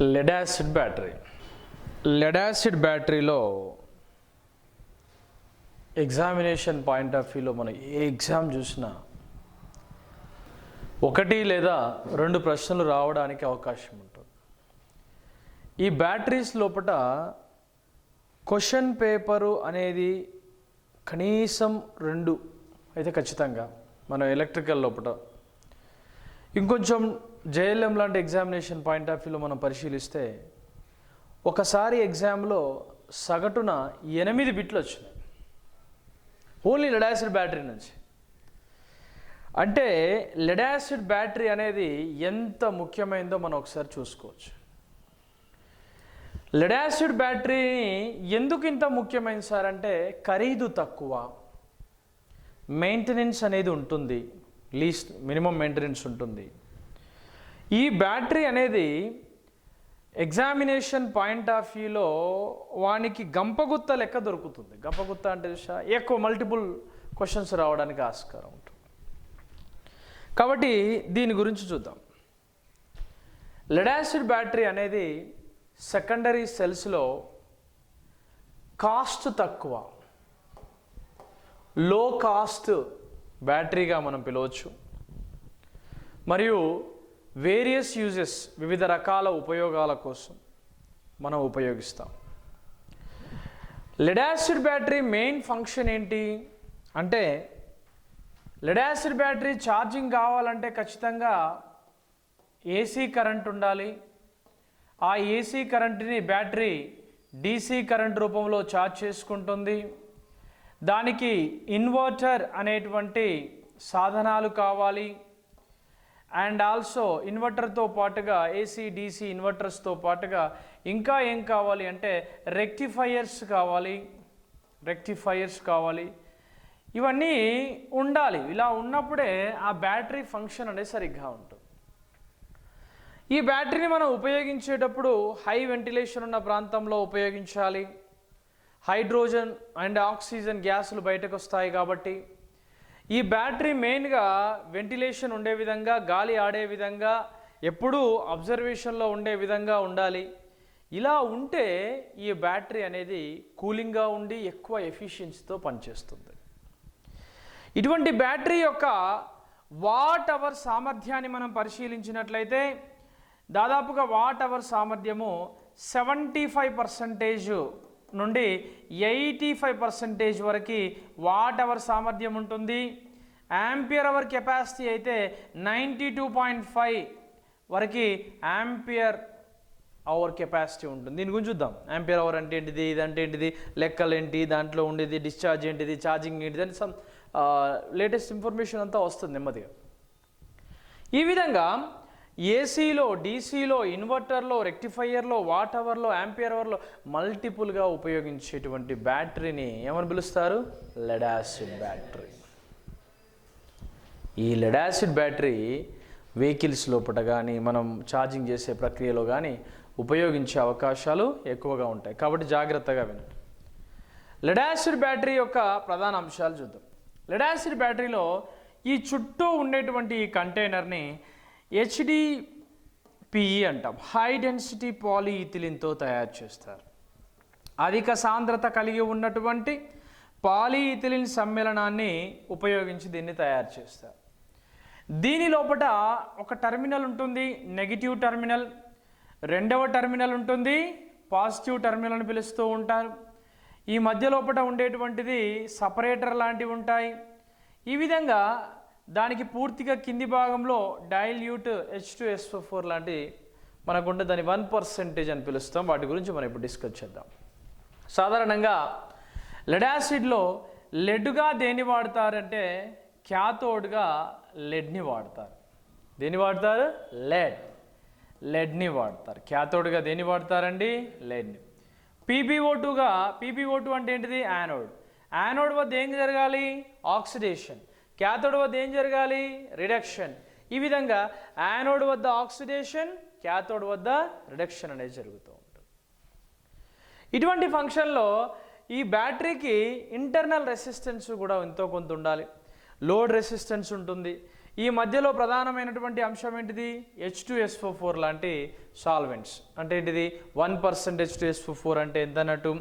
Lead acid battery. Lead acid బ్యాటరీలో examination point of వ్యూలో మనం ఏ ఎగ్జామ్ చూసినా ఒకటి లేదా రెండు ప్రశ్నలు రావడానికి అవకాశం ఉంటుంది. ఈ బ్యాటరీస్ లోపల క్వశ్చన్ పేపరు అనేది కనీసం 2 అయితే ఖచ్చితంగా మనం ఎలక్ట్రికల్ లోపల, ఇంకొంచెం జేఎల్ఎం లాంటి ఎగ్జామినేషన్ పాయింట్ ఆఫ్ వ్యూలో మనం పరిశీలిస్తే ఒకసారి ఎగ్జామ్లో సగటున 8 బిట్లు వచ్చినాయి ఓన్లీ లెడ్ యాసిడ్ బ్యాటరీ నుంచి. అంటే లెడ్ యాసిడ్ బ్యాటరీ అనేది ఎంత ముఖ్యమైనదో మనం ఒకసారి చూసుకోవచ్చు. లెడ్ యాసిడ్ బ్యాటరీని ఎందుకు ఇంత ముఖ్యమైనది సార్ అంటే ఖరీదు తక్కువ, మెయింటెనెన్స్ అనేది ఉంటుంది, లీస్ట్ మినిమం మెయింటెనెన్స్ ఉంటుంది. ఈ బ్యాటరీ అనేది ఎగ్జామినేషన్ పాయింట్ ఆఫ్ వ్యూలో వానికి గంపగుత్త లెక్క దొరుకుతుంది. గంపగుత్త అంటే ఎక్కువ మల్టిపుల్ క్వశ్చన్స్ రావడానికి ఆస్కారం ఉంటుంది. కాబట్టి దీని గురించి చూద్దాం. లెడ్ యాసిడ్ బ్యాటరీ అనేది సెకండరీ సెల్స్లో కాస్ట్ తక్కువ, లో కాస్ట్ బ్యాటరీగా మనం పిలవచ్చు. మరియు వేరియస్ యూజెస్, వివిధ రకాల ఉపయోగాల కోసం మనం ఉపయోగిస్తాం. Lead acid battery main function ఏంటి అంటే, లెడ్ యాసిడ్ బ్యాటరీ ఛార్జింగ్ కావాలంటే ఖచ్చితంగా ఏసీ కరెంట్ ఉండాలి. ఆ ఏసీ కరెంట్ని బ్యాటరీ డీసీ కరెంట్ రూపంలో ఛార్జ్ చేసుకుంటుంది. దానికి ఇన్వర్టర్ అనేటువంటి సాధనాలు కావాలి. అండ్ ఆల్సో ఇన్వర్టర్తో పాటుగా ఏసీ డీసీ ఇన్వర్టర్స్తో పాటుగా ఇంకా ఏం కావాలి అంటే రెక్టిఫైయర్స్ కావాలి. ఇవన్నీ ఉండాలి. ఇలా ఉన్నప్పుడే ఆ బ్యాటరీ ఫంక్షన్ అనేది సరిగ్గా ఉంటుంది. ఈ బ్యాటరీని మనం ఉపయోగించేటప్పుడు హై వెంటిలేషన్ ఉన్న ప్రాంతంలో ఉపయోగించాలి. హైడ్రోజన్ అండ్ ఆక్సిజన్ గ్యాసులు బయటకు వస్తాయి కాబట్టి ఈ బ్యాటరీ మెయిన్గా వెంటిలేషన్ ఉండే విధంగా, గాలి ఆడే విధంగా, ఎప్పుడూ అబ్జర్వేషన్లో ఉండే విధంగా ఉండాలి. ఇలా ఉంటే ఈ బ్యాటరీ అనేది కూలింగ్గా ఉండి ఎక్కువ ఎఫిషియన్సీతో పనిచేస్తుంది. ఇటువంటి బ్యాటరీ యొక్క వాట్ అవర్ సామర్థ్యాన్ని మనం పరిశీలించినట్లయితే దాదాపుగా వాట్ అవర్ సామర్థ్యము 75% నుండి 85% వరకు వాట్ అవర్ సామర్థ్యం ఉంటుంది. యాంపియర్ అవర్ కెపాసిటీ అయితే 92.5 వరకు యాంపియర్ అవర్ కెపాసిటీ ఉంటుంది. దీని గురించి చూద్దాం. యాంపియర్ అవర్ అంటే ఏంటిది, ఇదంటే ఏంటిది, లెక్కలు ఏంటి, దాంట్లో ఉండేది డిశ్చార్జ్ ఏంటిది, ఛార్జింగ్ ఏంటిది అని సమ్ లేటెస్ట్ ఇన్ఫర్మేషన్ అంతా వస్తుంది నెమ్మదిగా. ఈ విధంగా ఏసీలో, డీసీలో, ఇన్వర్టర్లో, రెక్టిఫైయర్లో, వాట్ అవర్లో, యాంపియర్ అవర్లో మల్టిపుల్గా ఉపయోగించేటువంటి బ్యాటరీని ఏమని పిలుస్తారు? Lead acid battery. ఈ లెడ్ యాసిడ్ బ్యాటరీ వెహికల్స్ లోపల కానీ మనం ఛార్జింగ్ చేసే ప్రక్రియలో కానీ ఉపయోగించే అవకాశాలు ఎక్కువగా ఉంటాయి. కాబట్టి జాగ్రత్తగా వినండి. లెడ్ యాసిడ్ బ్యాటరీ యొక్క ప్రధాన అంశాలు చూద్దాం. లెడ్ యాసిడ్ బ్యాటరీలో ఈ చుట్టూ ఉండేటువంటి ఈ కంటైనర్ని HDPE అంటాం, హై డెన్సిటీ పాలీఇథిలిన్తో తయారు చేస్తారు. అధిక సాంద్రత కలిగి ఉన్నటువంటి పాలీఇథిలిన్ సమ్మేళనాన్ని ఉపయోగించి దీన్ని తయారు చేస్తారు. దీని లోపల ఒక టెర్మినల్ ఉంటుంది, నెగిటివ్ టెర్మినల్. రెండవ టెర్మినల్ ఉంటుంది, పాజిటివ్ టెర్మినల్ అని పిలుస్తూ ఉంటారు. ఈ మధ్య లోపల ఉండేటువంటిది సపరేటర్ లాంటివి ఉంటాయి. ఈ విధంగా దానికి పూర్తిగా కింది భాగంలో డైల్యూట్ H2SO4 లాంటి మనకుంటే దాన్ని 1% అని పిలుస్తాం. వాటి గురించి మనం ఇప్పుడు డిస్కస్ చేద్దాం. సాధారణంగా లెడ్ యాసిడ్లో లెడ్గా దేన్ని వాడతారంటే క్యాథోడ్గా లెడ్ని వాడతారు. దేన్ని వాడతారు? లెడ్ని వాడతారు. క్యాథోడ్గా దేన్ని వాడతారండి? లెడ్ని. PbO2 అంటే ఏంటిది? యానోడ్ వద్ద ఏం జరగాలి? ఆక్సిడేషన్. క్యాథోడ్ వద్ద ఏం జరగాలి? రిడక్షన్. ఈ విధంగా యానోడ్ వద్ద ఆక్సిడేషన్, క్యాథోడ్ వద్ద రిడక్షన్ అనేది జరుగుతూ ఉంటుంది. ఇటువంటి ఫంక్షన్లో ఈ బ్యాటరీకి ఇంటర్నల్ రెసిస్టెన్స్ కూడా ఎంతో కొంత ఉండాలి. లోడ్ రెసిస్టెన్స్ ఉంటుంది. ఈ మధ్యలో ప్రధానమైనటువంటి అంశం ఏంటిది? H2SO4 లాంటి సాల్వెంట్స్. అంటే ఏంటిది? 1% H2SO4 అంటే ఎంత అన్నట్టు?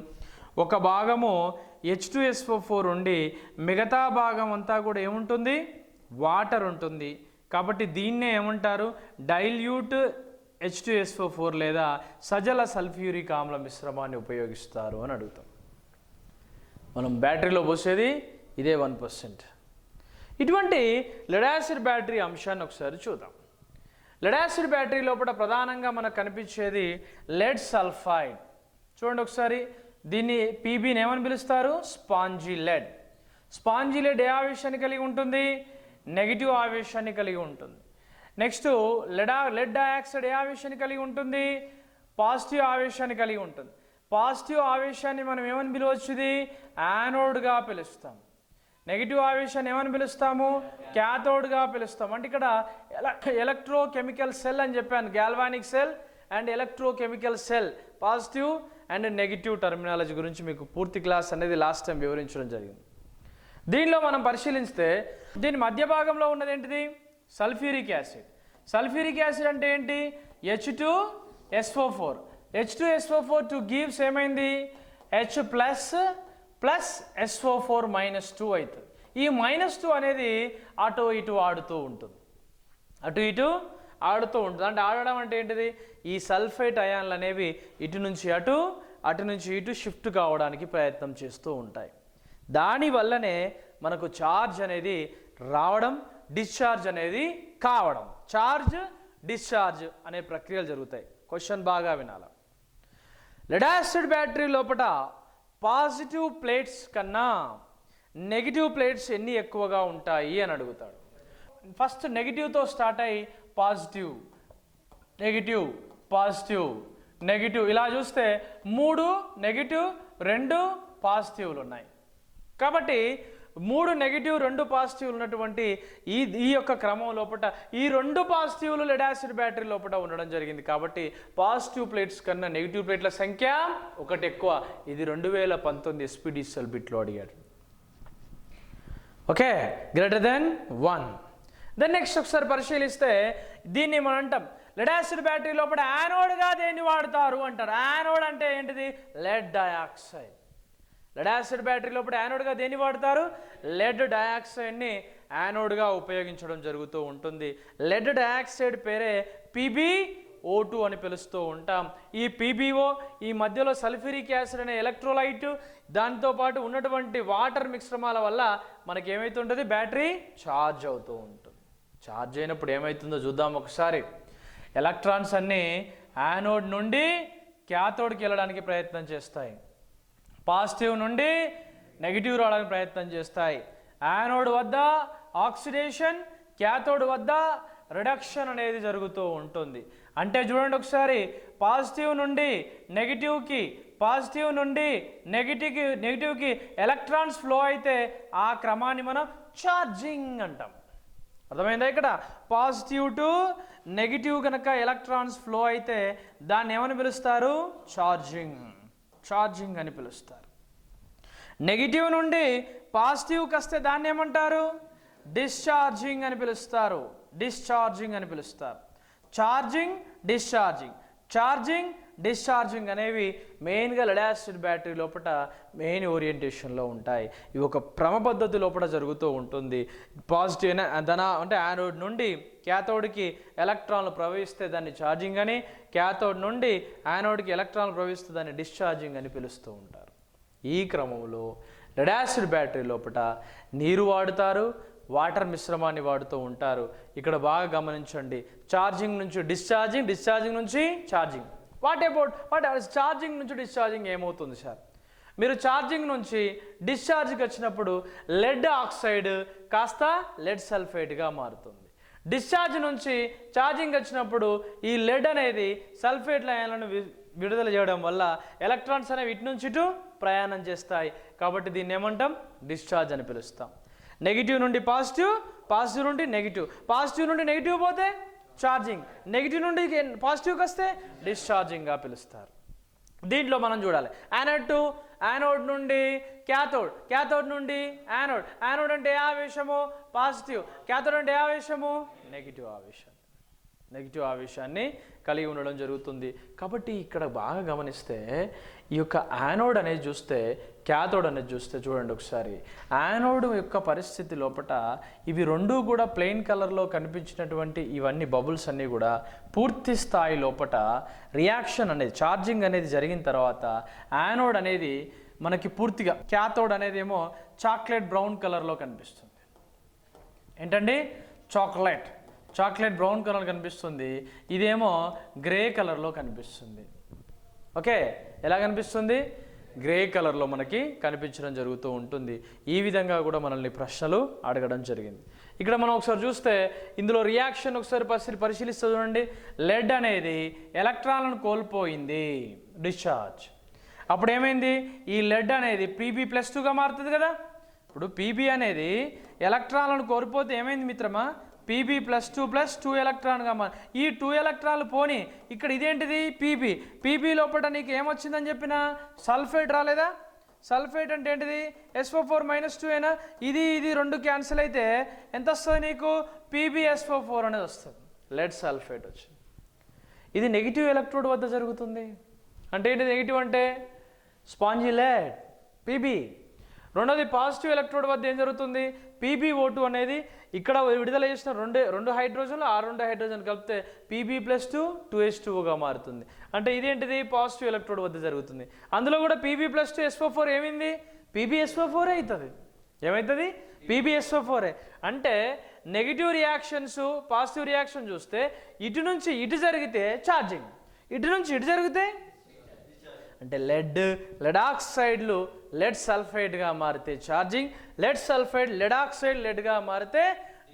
ఒక భాగము H2SO4 ఉండి మిగతా భాగం అంతా కూడా ఏముంటుంది? వాటర్ ఉంటుంది. కాబట్టి దీన్నే ఏమంటారు? డైల్యూట్ H2SO4 లేదా సజల సల్ఫ్యూరిక్ ఆమ్ల మిశ్రమాన్ని ఉపయోగిస్తారు అని అడుగుతాం. మనం బ్యాటరీలో పోసేది ఇదే 1%. ఇటువంటి లెడ్ యాసిడ్ బ్యాటరీ అంశాన్ని ఒకసారి చూద్దాం. లెడ్ యాసిడ్ బ్యాటరీ లోపల ప్రధానంగా మనకు కనిపించేది లెడ్ సల్ఫైడ్. చూడండి ఒకసారి, దీన్ని పీబీని ఏమని పిలుస్తారు? Spongy lead. స్పాంజీ లెడ్ ఏ ఆవేశాన్ని కలిగి ఉంటుంది? నెగిటివ్ ఆవేశాన్ని కలిగి ఉంటుంది. నెక్స్ట్ లెడ్ డయాక్సైడ్ ఏ ఆవేశాన్ని కలిగి ఉంటుంది? పాజిటివ్ ఆవేశాన్ని కలిగి ఉంటుంది. పాజిటివ్ ఆవేశాన్ని మనం ఏమని పిలవచ్చుది? యానోడ్గా పిలుస్తాం. నెగిటివ్ ఆవేశాన్ని ఏమని పిలుస్తాము? క్యాథోడ్గా పిలుస్తాం. అంటే ఇక్కడ ఎలక్ట్రోకెమికల్ సెల్ అని చెప్పాను, galvanic cell and electrochemical cell, positive and negative terminology గురించి మీకు పూర్తి క్లాస్ అనేది లాస్ట్ టైం వివరించడం జరిగింది. దీనిలో మనం పరిశీలిస్తే దీని మధ్య భాగంలో ఉన్నది ఏంటిది? Sulphuric acid. సల్ఫ్యూరిక్ యాసిడ్ అంటే ఏంటి? H2SO4. H2SO4 టు గివ్స్ ఏమైంది? H ప్లస్ SO4 -2 అవుతుంది. ఈ -2 అనేది అటు ఇటు ఆడుతూ ఉంటుంది. అంటే ఆడడం అంటే ఏంటిది? ఈ సల్ఫేట్ అయాన్లు అనేవి ఇటు నుంచి అటు నుంచి ఇటు షిఫ్ట్ కావడానికి ప్రయత్నం చేస్తూ ఉంటాయి. దానివల్లనే మనకు ఛార్జ్ అనేది రావడం, డిశ్చార్జ్ అనేది కావడం, ఛార్జ్ డిశ్చార్జ్ అనే ప్రక్రియలు జరుగుతాయి. క్వశ్చన్ బాగా వినాలి. లెడ్ యాసిడ్ బ్యాటరీ లోపల పాజిటివ్ ప్లేట్స్ కన్నా నెగిటివ్ ప్లేట్స్ ఎన్ని ఎక్కువగా ఉంటాయి అని అడుగుతాడు. ఫస్ట్ నెగిటివ్తో స్టార్ట్ అయ్యి పాజిటివ్, నెగిటివ్, పాజిటివ్, నెగిటివ్, ఇలా చూస్తే 3 నెగిటివ్ 2 పాజిటివ్లు ఉన్నాయి. కాబట్టి 3 నెగిటివ్ 2 పాజిటివ్లు ఉన్నటువంటి ఈ యొక్క క్రమం లోపల ఈ 2 పాజిటివ్లు లెడ్ యాసిడ్ బ్యాటరీ లోపల ఉండడం జరిగింది. కాబట్టి పాజిటివ్ ప్లేట్స్ కన్నా నెగిటివ్ ప్లేట్ల సంఖ్య 1 ఎక్కువ. ఇది 2019 SPDCL బిట్లో అడిగాడు. Okay, greater than 1. Then next ఒకసారి పరిశీలిస్తే దీన్ని మనం అంటాం లెడ్ యాసిడ్ బ్యాటరీ లోపల యానోడ్గా దేన్ని వాడతారు అంటారు. యానోడ్ అంటే ఏంటిది? Lead dioxide. Lead acid battery లోపల యానోడ్గా దేన్ని వాడతారు? లెడ్ డయాక్సైడ్ని యానోడ్గా ఉపయోగించడం జరుగుతూ ఉంటుంది. లెడ్ డయాక్సైడ్ పేరే PbO2 అని పిలుస్తూ ఉంటాం. ఈ PbO ఈ మధ్యలో సల్ఫ్యూరిక్ యాసిడ్ అనే ఎలక్ట్రోలైట్ దాంతోపాటు ఉన్నటువంటి వాటర్ మిశ్రమాల వల్ల మనకి ఏమవుతుంటుంది? బ్యాటరీ ఛార్జ్ అవుతూ ఉంటుంది. ఛార్జ్ అయినప్పుడు ఏమవుతుందో చూద్దాం ఒకసారి. ఎలక్ట్రాన్స్ అన్నీ యానోడ్ నుండి క్యాథోడ్కి వెళ్ళడానికి ప్రయత్నం చేస్తాయి, పాజిటివ్ నుండి నెగిటివ్ రావడానికి ప్రయత్నం చేస్తాయి. యానోడ్ వద్ద ఆక్సిడేషన్, క్యాథోడ్ వద్ద రిడక్షన్ అనేది జరుగుతూ ఉంటుంది. అంటే చూడండి ఒకసారి, పాజిటివ్ నుండి నెగిటివ్కి, పాజిటివ్ నుండి నెగిటివ్కి ఎలక్ట్రాన్స్ ఫ్లో అయితే ఆ క్రమాన్ని మనం ఛార్జింగ్ అంటాం. అర్థమైందా? ఇక్కడ పాజిటివ్ టు నెగిటివ్ కనుక ఎలక్ట్రాన్స్ ఫ్లో అయితే దాన్ని ఏమని పిలుస్తారు? ఛార్జింగ్ అని పిలుస్తారు. నెగిటివ్ నుండి పాజిటివ్కి వస్తే దాన్ని ఏమంటారు? డిశ్చార్జింగ్ అని పిలుస్తారు. ఛార్జింగ్, డిశ్చార్జింగ్ అనేవి మెయిన్గా లెడ్ యాసిడ్ బ్యాటరీ లోపల మెయిన్ ఓరియంటేషన్లో ఉంటాయి. ఇవి ఒక క్రమ పద్ధతి లోపల జరుగుతూ ఉంటుంది. పాజిటివ్ అంటే యానోడ్ నుండి క్యాథోడ్కి ఎలక్ట్రాన్లు ప్రవహిస్తే దాన్ని ఛార్జింగ్ అని, క్యాథోడ్ నుండి యానోడ్కి ఎలక్ట్రాన్లు ప్రవహిస్తే దాన్ని డిశ్చార్జింగ్ అని పిలుస్తూ ఉంటారు. ఈ క్రమంలో లెడ్ యాసిడ్ బ్యాటరీ లోపల నీరు వాడుతారు, వాటర్ మిశ్రమాన్ని వాడుతూ ఉంటారు. ఇక్కడ బాగా గమనించండి, ఛార్జింగ్ నుంచి డిశ్చార్జింగ్ నుంచి ఛార్జింగ్. వాట్ ఛార్జింగ్ నుంచి డిశ్చార్జింగ్ ఏమవుతుంది సార్? మీరు ఛార్జింగ్ నుంచి డిశ్చార్జ్కి వచ్చినప్పుడు లెడ్ ఆక్సైడ్ కాస్త లెడ్ సల్ఫేట్గా మారుతుంది. డిశ్చార్జ్ నుంచి ఛార్జింగ్ వచ్చినప్పుడు ఈ లెడ్ అనేది సల్ఫేట్ అయాన్లను విడుదల చేయడం వల్ల ఎలక్ట్రాన్స్ అనేవి ఇటు నుంచి ఇటు ప్రయాణం చేస్తాయి. కాబట్టి దీన్ని ఏమంటాం? డిశ్చార్జ్ అని పిలుస్తాం. నెగిటివ్ నుండి పాజిటివ్ నుండి నెగిటివ్ పోతే ఛార్జింగ్, నెగిటివ్ నుండి పాజిటివ్కి వస్తే డిశ్చార్జింగ్గా పిలుస్తారు. దీంట్లో మనం చూడాలి యానోడ్ టు యానోడ్ నుండి క్యాథోడ్, క్యాథోడ్ నుండి యానోడ్, యానోడ్ అంటే ఏ ఆవేశము? పాజిటివ్. క్యాథోడ్ అంటే ఏ ఆవేశము? నెగిటివ్ ఆవేశం. నెగిటివ్ ఆవేశాన్ని కలిగి ఉండడం జరుగుతుంది. కాబట్టి ఇక్కడ బాగా గమనిస్తే ఈ యొక్క యానోడ్ అనేది చూస్తే, క్యాథోడ్ అనేది చూస్తే చూడండి ఒకసారి. యానోడ్ యొక్క పరిస్థితి లోపల ఇవి రెండూ కూడా ప్లెయిన్ కలర్లో కనిపించినటువంటి ఇవన్నీ బబుల్స్ అన్నీ కూడా పూర్తి స్థాయి లోపల రియాక్షన్ అనేది, ఛార్జింగ్ అనేది జరిగిన తర్వాత యానోడ్ అనేది మనకి పూర్తిగా, క్యాథోడ్ అనేది ఏమో చాక్లెట్ బ్రౌన్ కలర్లో కనిపిస్తుంది. ఏంటండి? చాక్లెట్ బ్రౌన్ కలర్ కనిపిస్తుంది. ఇదేమో గ్రే కలర్లో కనిపిస్తుంది. ఓకే, ఎలా కనిపిస్తుంది? గ్రే కలర్లో మనకి కనిపించడం జరుగుతూ ఉంటుంది. ఈ విధంగా కూడా మనల్ని ప్రశ్నలు అడగడం జరిగింది. ఇక్కడ మనం ఒకసారి చూస్తే ఇందులో రియాక్షన్ ఒకసారి పరిశీలిస్తే చూడండి. లెడ్ అనేది ఎలక్ట్రాన్లను కోల్పోయింది, డిశ్చార్జ్. అప్పుడు ఏమైంది? ఈ లెడ్ అనేది Pb+2గా మారుతుంది కదా. ఇప్పుడు Pb అనేది ఎలక్ట్రాన్లను కోల్పోతే ఏమైంది మిత్రమా? Pb+2 ఎలక్ట్రాన్గా మారి, ఈ 2 ఎలక్ట్రాన్లు పోని ఇక్కడ ఇదేంటిది? పీబీ లోపల నీకు ఏమొచ్చిందని చెప్పిన? సల్ఫేట్ రాలేదా? సల్ఫేట్ అంటే ఏంటిది? SO4-2 అయినా ఇది రెండు క్యాన్సిల్ అయితే ఎంత వస్తుంది నీకు? PbSO4 అనేది వస్తుంది. లెడ్ సల్ఫేట్ వచ్చింది. ఇది నెగిటివ్ ఎలక్ట్రోడ్ వద్ద జరుగుతుంది. అంటే ఏంటి నెగిటివ్ అంటే? Spongy lead Pb. రెండోది పాజిటివ్ ఎలక్ట్రోడ్ వద్ద ఏం జరుగుతుంది? PbO2 అనేది ఇక్కడ విడుదల చేసిన రెండు హైడ్రోజన్లు, ఆ రెండు హైడ్రోజన్ కలిపితే Pb+2 2H2Oగా మారుతుంది. అంటే ఇదేంటిది? పాజిటివ్ ఎలక్ట్రోడ్ వద్ద జరుగుతుంది. అందులో కూడా Pb+2 SO4 ఏమైంది? PbSO4 అవుతుంది. ఏమవుతుంది? PbSO4. అంటే నెగిటివ్ రియాక్షన్స్, పాజిటివ్ రియాక్షన్ చూస్తే ఇటు నుంచి ఇటు జరిగితే ఛార్జింగ్, ఇటు నుంచి ఇటు జరిగితే అంటే లెడ్ ఆక్సైడ్లు లెడ్ సల్ఫైడ్గా మారితే charging, lead sulphide lead oxide లెడ్గా మారితే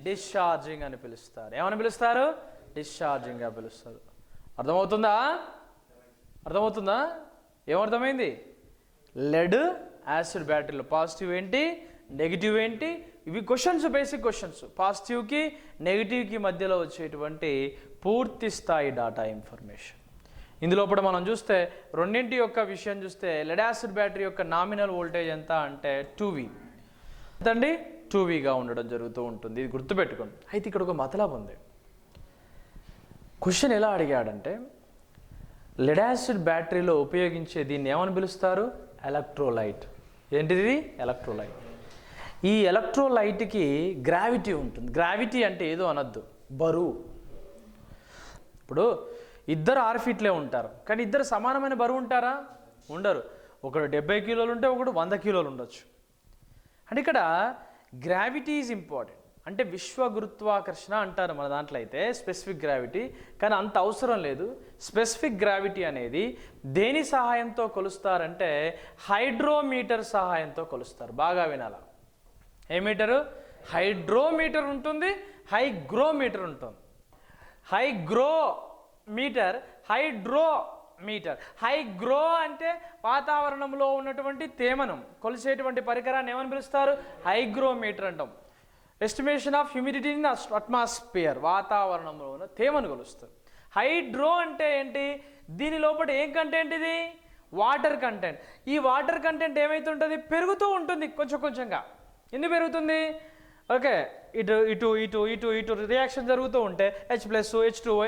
డిశ్చార్జింగ్ అని పిలుస్తారు. ఏమని పిలుస్తారు? డిశ్చార్జింగ్గా పిలుస్తారు. అర్థమవుతుందా? ఏమర్థమైంది? లెడ్ యాసిడ్ బ్యాటరీలో పాజిటివ్ ఏంటి, నెగిటివ్ ఏంటి, ఇవి క్వశ్చన్స్, బేసిక్ క్వశ్చన్స్. పాజిటివ్కి నెగిటివ్కి మధ్యలో వచ్చేటువంటి పూర్తి స్థాయి డాటా ఇన్ఫర్మేషన్. ఇందులో కూడా మనం చూస్తే రెండింటి యొక్క విషయం చూస్తే లెడ్ యాసిడ్ బ్యాటరీ యొక్క నామినల్ వోల్టేజ్ ఎంత అంటే 2V ఎంతండి? 2Vగా ఉండడం జరుగుతూ ఉంటుంది. ఇది గుర్తుపెట్టుకోండి. అయితే ఇక్కడ ఒక మతలబ్ ఉంది. క్వశ్చన్ ఎలా అడిగాడంటే లెడ్ యాసిడ్ బ్యాటరీలో ఉపయోగించే దీన్ని ఏమని పిలుస్తారు? ఎలక్ట్రోలైట్. ఏంటిది? ఎలక్ట్రోలైట్. ఈ ఎలక్ట్రోలైట్కి గ్రావిటీ ఉంటుంది. గ్రావిటీ అంటే ఏదో అనొద్దు, బరువు. ఇప్పుడు ఇద్దరు 6 ఫీట్లే ఉంటారు, కానీ ఇద్దరు సమానమైన బరువు ఉంటారా? ఉండరు. ఒకడు 70 కిలోలు ఉంటే ఒకడు 100 కిలోలు ఉండొచ్చు. అంటే ఇక్కడ గ్రావిటీ ఈజ్ ఇంపార్టెంట్. అంటే విశ్వ గురుత్వాకర్షణ అంటారు మన దాంట్లో అయితే స్పెసిఫిక్ గ్రావిటీ, కానీ అంత అవసరం లేదు. స్పెసిఫిక్ గ్రావిటీ అనేది దేని సహాయంతో కొలుస్తారంటే హైడ్రోమీటర్ సహాయంతో కొలుస్తారు. బాగా వినాల. ఏ మీటరు? హైడ్రోమీటర్ ఉంటుంది, హైగ్రోమీటర్ ఉంటుంది. హైగ్రో అంటే వాతావరణంలో ఉన్నటువంటి తేమను కొలిసేటువంటి పరికరాన్ని ఏమని పిలుస్తారు? హైగ్రోమీటర్ అంటాం. Estimation of humidity in atmosphere, వాతావరణంలో ఉన్న తేమను కొలుస్తారు. హైడ్రో అంటే ఏంటి? దీని లోపల ఏం కంటెంట్? ఇది వాటర్ కంటెంట్. ఈ వాటర్ కంటెంట్ ఏమైతుంటుంది? పెరుగుతూ ఉంటుంది కొంచెంగా. ఎందుకు పెరుగుతుంది? ఓకే, ఇటు రియాక్షన్ జరుగుతూ ఉంటే H+H2O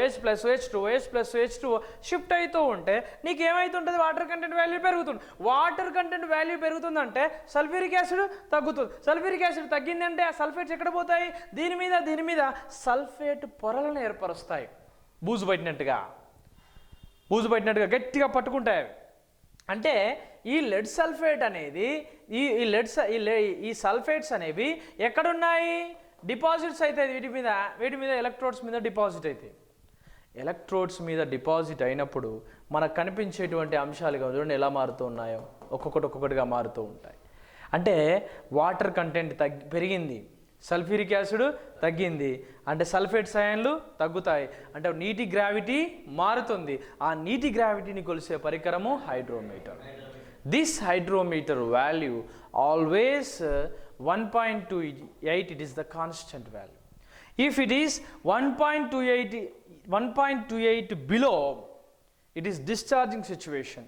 షిఫ్ట్ అవుతూ ఉంటే నీకు ఏమవుతుంటుంది? వాటర్ కంటెంట్ వాల్యూ పెరుగుతుంది. వాటర్ కంటెంట్ వాల్యూ పెరుగుతుందంటే సల్ఫ్యూరిక్ యాసిడ్ తగ్గుతుంది. సల్ఫ్యూరిక్ యాసిడ్ తగ్గిందంటే ఆ సల్ఫేట్స్ ఎక్కడ పోతాయి? దీని మీద సల్ఫేట్ పొరలను ఏర్పరుస్తాయి. బూజు పట్టినట్టుగా గట్టిగా పట్టుకుంటాయి. అంటే ఈ లెడ్ సల్ఫేట్ అనేది ఈ సల్ఫేట్స్ అనేవి ఎక్కడున్నాయి? డిపాజిట్స్ అవుతాయి. వీటి మీద ఎలక్ట్రోడ్స్ మీద డిపాజిట్ అవుతాయి. ఎలక్ట్రోడ్స్ మీద డిపాజిట్ అయినప్పుడు మనకు కనిపించేటువంటి అంశాలు చూడండి ఎలా మారుతూ ఉన్నాయో, ఒక్కొక్కటిగా మారుతూ ఉంటాయి. అంటే వాటర్ కంటెంట్ పెరిగింది, సల్ఫ్యూరిక్ యాసిడ్ తగ్గింది, అంటే సల్ఫేట్స్ అయాన్లు తగ్గుతాయి. అంటే నీటి గ్రావిటీ మారుతుంది. ఆ నీటి గ్రావిటీని కొలిసే పరికరము hydrometer. This hydrometer value always 1.28, it is the constant value. If it is 1.28 below, it is discharging situation.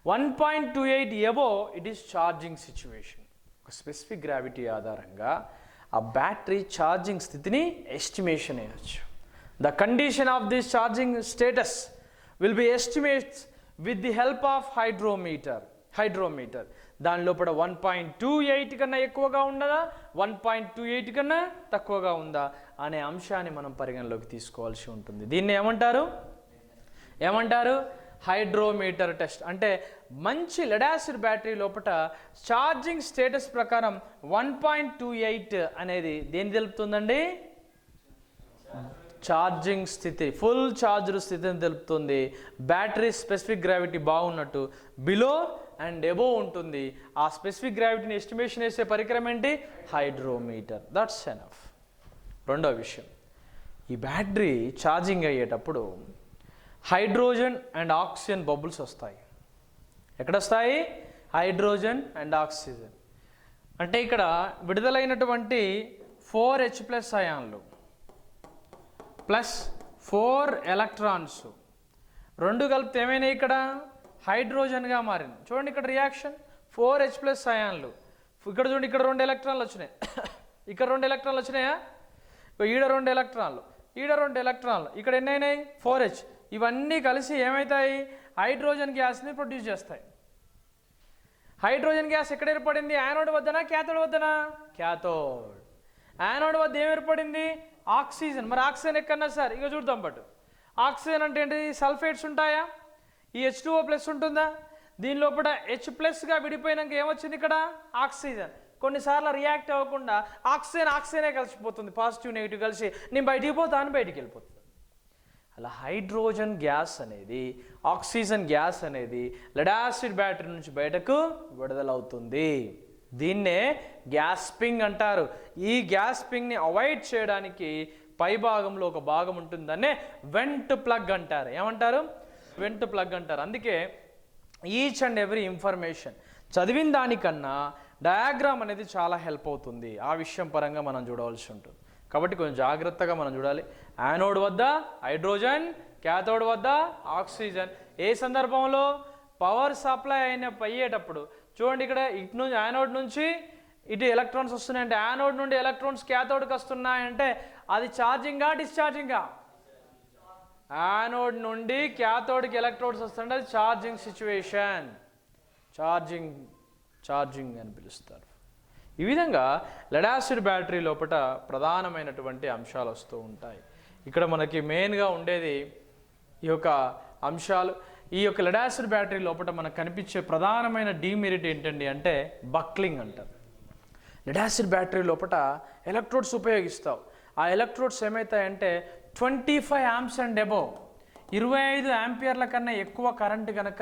1.28 above it is charging situation. ఒక స్పెసిఫిక్ గ్రావిటీ ఆధారంగా ఆ బ్యాటరీ ఛార్జింగ్ స్థితిని ఎస్టిమేషన్ చేయొచ్చు. The condition of this charging status will be estimates with the help of hydrometer. దాని లోపల 1.28 కన్నా ఎక్కువగా ఉన్నదా, 1.28 కన్నా తక్కువగా ఉందా అనే అంశాన్ని మనం పరిగణలోకి తీసుకోవాల్సి ఉంటుంది. దీన్ని ఏమంటారు హైడ్రోమీటర్ టెస్ట్. అంటే మంచి లెడ్ యాసిడ్ బ్యాటరీ లోపల ఛార్జింగ్ స్టేటస్ ప్రకారం 1.28 అనేది దేన్ని తెలుపుతుందండి, ఛార్జింగ్ స్థితి, ఫుల్ ఛార్జ్డ్ స్థితిని తెలుపుతుంది. బ్యాటరీ స్పెసిఫిక్ గ్రావిటీ బాగున్నట్టు బిలో అండ్ ఎబోవ్ ఉంటుంది. ఆ స్పెసిఫిక్ గ్రావిటీని ఎస్టిమేషన్ చేసే పరికరం ఏంటి, హైడ్రోమీటర్. That's enough. రెండో విషయం, ఈ బ్యాటరీ ఛార్జింగ్ అయ్యేటప్పుడు హైడ్రోజన్ అండ్ ఆక్సిజన్ బబుల్స్ వస్తాయి. ఎక్కడొస్తాయి, హైడ్రోజన్ అండ్ ఆక్సిజన్. అంటే ఇక్కడ విడుదలైనటువంటి 4H+ అయాన్లు ప్లస్ 4 ఎలక్ట్రాన్స్ రెండు కలిపితే ఏమైనా ఇక్కడ హైడ్రోజన్గా మారింది. చూడండి ఇక్కడ రియాక్షన్ 4H+ అయాన్లు, ఇక్కడ చూడండి ఇక్కడ 2 ఎలక్ట్రాన్లు వచ్చినాయి, ఇక్కడ 2 ఎలక్ట్రాన్లు వచ్చినాయా, ఈడ 2 ఎలక్ట్రాన్లు, ఈడ 2 ఎలక్ట్రాన్లు, ఇక్కడ ఎన్ని అయినాయి 4H. ఇవన్నీ కలిసి ఏమవుతాయి, హైడ్రోజన్ గ్యాస్ని ప్రొడ్యూస్ చేస్తాయి. హైడ్రోజన్ గ్యాస్ ఎక్కడ ఏర్పడింది, యానోడ్ వద్దనా క్యాథోడ్ వద్దనా, క్యాథోడ్. యానోడ్ వద్ద ఏం ఏర్పడింది, ఆక్సిజన్. మరి ఆక్సిజన్ ఎక్కడన్నా సార్, ఇక చూద్దాం. బట్ ఆక్సిజన్ అంటే ఏంటి, సల్ఫేట్స్ ఉంటాయా, ఈ H2O+ ఉంటుందా, దీని లోపల H+గా విడిపోయినాక ఏమొచ్చింది ఇక్కడ ఆక్సిజన్. కొన్నిసార్లు రియాక్ట్ అవ్వకుండా ఆక్సిజనే కలిసిపోతుంది, పాజిటివ్ నెగిటివ్ కలిసి నేను బయటికి పోతాను, బయటికి వెళ్ళిపోతుంది. అలా హైడ్రోజన్ గ్యాస్ అనేది, ఆక్సిజన్ గ్యాస్ అనేది లెడ్ యాసిడ్ బ్యాటరీ నుంచి బయటకు విడుదలవుతుంది. దీన్నే గ్యాస్పింగ్ అంటారు. ఈ గ్యాస్పింగ్ని అవాయిడ్ చేయడానికి పై భాగంలో ఒక భాగం ఉంటుంది, దాన్నే వెంట్ ప్లగ్ అంటారు. ఏమంటారు, వెంట్ ప్లగ్ అంటారు. అందుకే ఈచ్ అండ్ ఎవ్రీ ఇన్ఫర్మేషన్ చదివిన దానికన్నా డయాగ్రామ్ అనేది చాలా హెల్ప్ అవుతుంది. ఆ విషయం పరంగా మనం చూడవలసి ఉంటుంది. కాబట్టి కొంచెం జాగ్రత్తగా మనం చూడాలి. యానోడ్ వద్ద హైడ్రోజన్, క్యాథోడ్ వద్ద ఆక్సిజన్. ఏ సందర్భంలో, పవర్ సప్లై అయ్యేటప్పుడు. చూడండి ఇక్కడ ఇటు నుంచి యానోడ్ నుంచి ఇటు ఎలక్ట్రాన్స్ వస్తున్నాయంటే, యానోడ్ నుండి ఎలక్ట్రాన్స్ క్యాథోడ్కి వస్తున్నాయంటే అది ఛార్జింగా డిశ్చార్జింగా, యానోడ్ నుండి క్యాథోడ్కి ఎలక్ట్రోడ్స్ వస్తుంటే అది ఛార్జింగ్ సిచ్యువేషన్, ఛార్జింగ్ అని పిలుస్తారు. ఈ విధంగా లెడ్ యాసిడ్ బ్యాటరీ లోపల ప్రధానమైనటువంటి అంశాలు వస్తూ ఉంటాయి. ఇక్కడ మనకి మెయిన్గా ఉండేది ఈ యొక్క అంశాలు. ఈ యొక్క లెడ్ యాసిడ్ బ్యాటరీ లోపల మనకు కనిపించే ప్రధానమైన డీమెరిట్ ఏంటండి అంటే బక్లింగ్ అంటారు. లెడ్ యాసిడ్ బ్యాటరీ లోపల ఎలక్ట్రోడ్స్ ఉపయోగిస్తావు. ఆ ఎలక్ట్రోడ్స్ ఏమవుతాయంటే 25 amps అండ్ అబోవ్, 25 ఆంపియర్ల కన్నా ఎక్కువ కరెంటు కనుక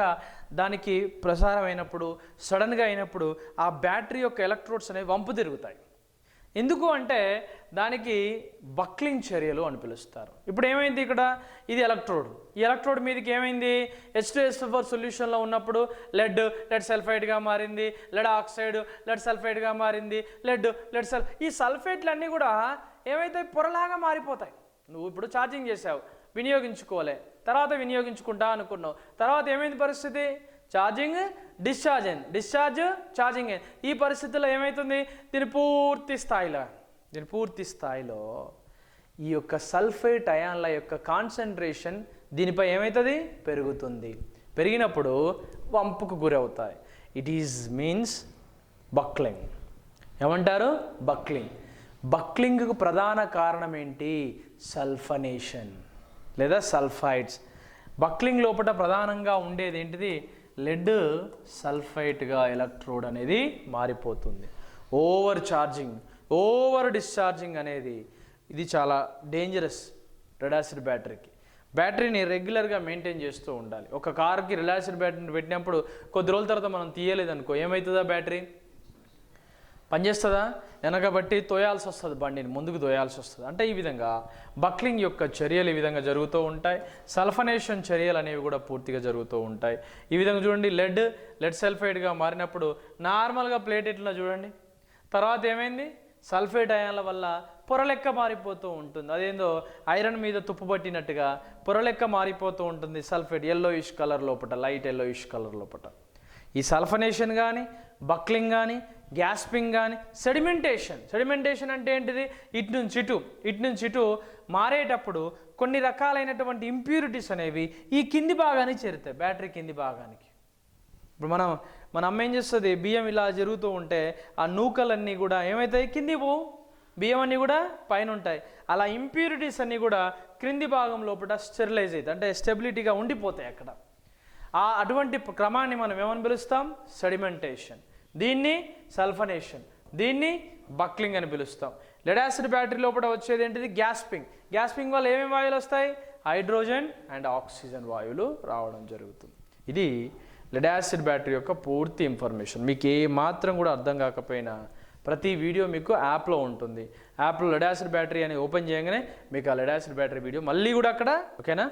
దానికి ప్రసారం అయినప్పుడు, సడన్గా అయినప్పుడు ఆ బ్యాటరీ యొక్క ఎలక్ట్రోడ్స్ అనేవి వంపు తిరుగుతాయి. ఎందుకు అంటే దానికి బక్లింగ్ చర్యలు అని పిలుస్తారు. ఇప్పుడు ఏమైంది, ఇక్కడ ఇది ఎలక్ట్రోడ్, ఈ ఎలక్ట్రోడ్ మీదకి ఏమైంది, H2SO4 సొల్యూషన్లో ఉన్నప్పుడు లెడ్ సల్ఫైడ్గా మారింది, లెడ్ ఆక్సైడ్ లెడ్ సల్ఫైడ్గా మారింది, లెడ్ ఈ సల్ఫేట్లన్నీ కూడా ఏమైతే పొరలాగా మారిపోతాయి. నువ్వు ఇప్పుడు ఛార్జింగ్ చేసావు, వినియోగించుకోలే, తర్వాత వినియోగించుకుంటా అనుకున్నావు, తర్వాత ఏమైంది పరిస్థితి, ఛార్జింగ్ డిశ్చార్జ్ ఛార్జింగ్. ఈ పరిస్థితుల్లో ఏమవుతుంది, దీని పూర్తి స్థాయిలో ఈ యొక్క సల్ఫేట్ అయాన్ల యొక్క కాన్సన్ట్రేషన్ దీనిపై ఏమవుతుంది, పెరుగుతుంది. పెరిగినప్పుడు వంపుకు గురవుతాయి. It is means buckling. ఏమంటారు, బక్లింగ్కు ప్రధాన కారణం ఏంటి, సల్ఫనేషన్ లేదా సల్ఫైడ్స్. బక్లింగ్ లోపల ప్రధానంగా ఉండేది ఏంటిది, లెడ్ సల్ఫైట్గా ఎలక్ట్రోడ్ అనేది మారిపోతుంది. ఓవర్ డిశ్చార్జింగ్ అనేది ఇది చాలా డేంజరస్ లెడ్ యాసిడ్ బ్యాటరీకి. బ్యాటరీని రెగ్యులర్గా మెయింటైన్ చేస్తూ ఉండాలి. ఒక కార్కి లెడ్ యాసిడ్ బ్యాటరీని పెట్టినప్పుడు కొద్ది రోజుల తర్వాత మనం తీయలేదనుకో ఏమవుతుందా, బ్యాటరీ పనిచేస్తుందా, వెనకబట్టి తోయాల్సి వస్తుంది, బండిని ముందుకు తోయాల్సి వస్తుంది. అంటే ఈ విధంగా బక్లింగ్ యొక్క చర్యలు ఈ విధంగా జరుగుతూ ఉంటాయి. సల్ఫనేషన్ చర్యలు అనేవి కూడా పూర్తిగా జరుగుతూ ఉంటాయి. ఈ విధంగా చూడండి, లెడ్ సల్ఫైడ్గా మారినప్పుడు నార్మల్గా ప్లేటెట్లో చూడండి, తర్వాత ఏమైంది, సల్ఫేట్ అయాన్ల వల్ల పొరలెక్క మారిపోతూ ఉంటుంది. అదేందో ఐరన్ మీద తుప్పు పట్టినట్టుగా పొరలెక్క మారిపోతూ ఉంటుంది. సల్ఫేట్ ఎల్లోయిష్ కలర్ లోపల, లైట్ ఎల్లోయిష్ కలర్ లోపల. ఈ సల్ఫనేషన్ కానీ, బక్లింగ్ కానీ, గ్యాస్పింగ్ కానీ, సెడిమెంటేషన్ అంటే ఏంటిది? ఇటు నుంచి ఇటు మారేటప్పుడు కొన్ని రకాలైనటువంటి ఇంప్యూరిటీస్ అనేవి ఈ కింది భాగానికి చేరుతాయి, బ్యాటరీ కింది భాగానికి. ఇప్పుడు మన అమ్మ ఏం చేస్తుంది, బియ్యం ఇలా జరుగుతూ ఉంటే ఆ నూకలన్నీ కూడా ఏమవుతాయి, కింది పోవు, బియ్యం అన్నీ కూడా పైన ఉంటాయి. అలా ఇంప్యూరిటీస్ అన్నీ కూడా క్రింది భాగం లోపల స్టెరిలైజ్ అవుతాయి, అంటే స్టెబిలిటీగా ఉండిపోతాయి అక్కడ. అటువంటి క్రమాన్ని మనం ఏమని పిలుస్తాం? సెడిమెంటేషన్. దీన్ని సల్ఫనేషన్, దీన్ని బక్లింగ్ అని పిలుస్తాం. లెడ్ యాసిడ్ బ్యాటరీ లోపల వచ్చేది ఏంటిది? గ్యాస్పింగ్ వల్ల ఏమేమి వాయువులు వస్తాయి? హైడ్రోజన్ అండ్ ఆక్సిజన్ వాయువులు రావడం జరుగుతుంది. ఇది లెడ్ యాసిడ్ బ్యాటరీ యొక్క పూర్తి ఇన్ఫర్మేషన్. మీకు ఏ మాత్రం కూడా అర్థం కాకపోయినా ప్రతి వీడియో మీకు యాప్లో ఉంటుంది. యాప్లో లెడ్ యాసిడ్ బ్యాటరీ అని ఓపెన్ చేయగానే మీకు ఆ లెడ్ యాసిడ్ బ్యాటరీ వీడియో మళ్ళీ కూడా అక్కడ, ఓకేనా?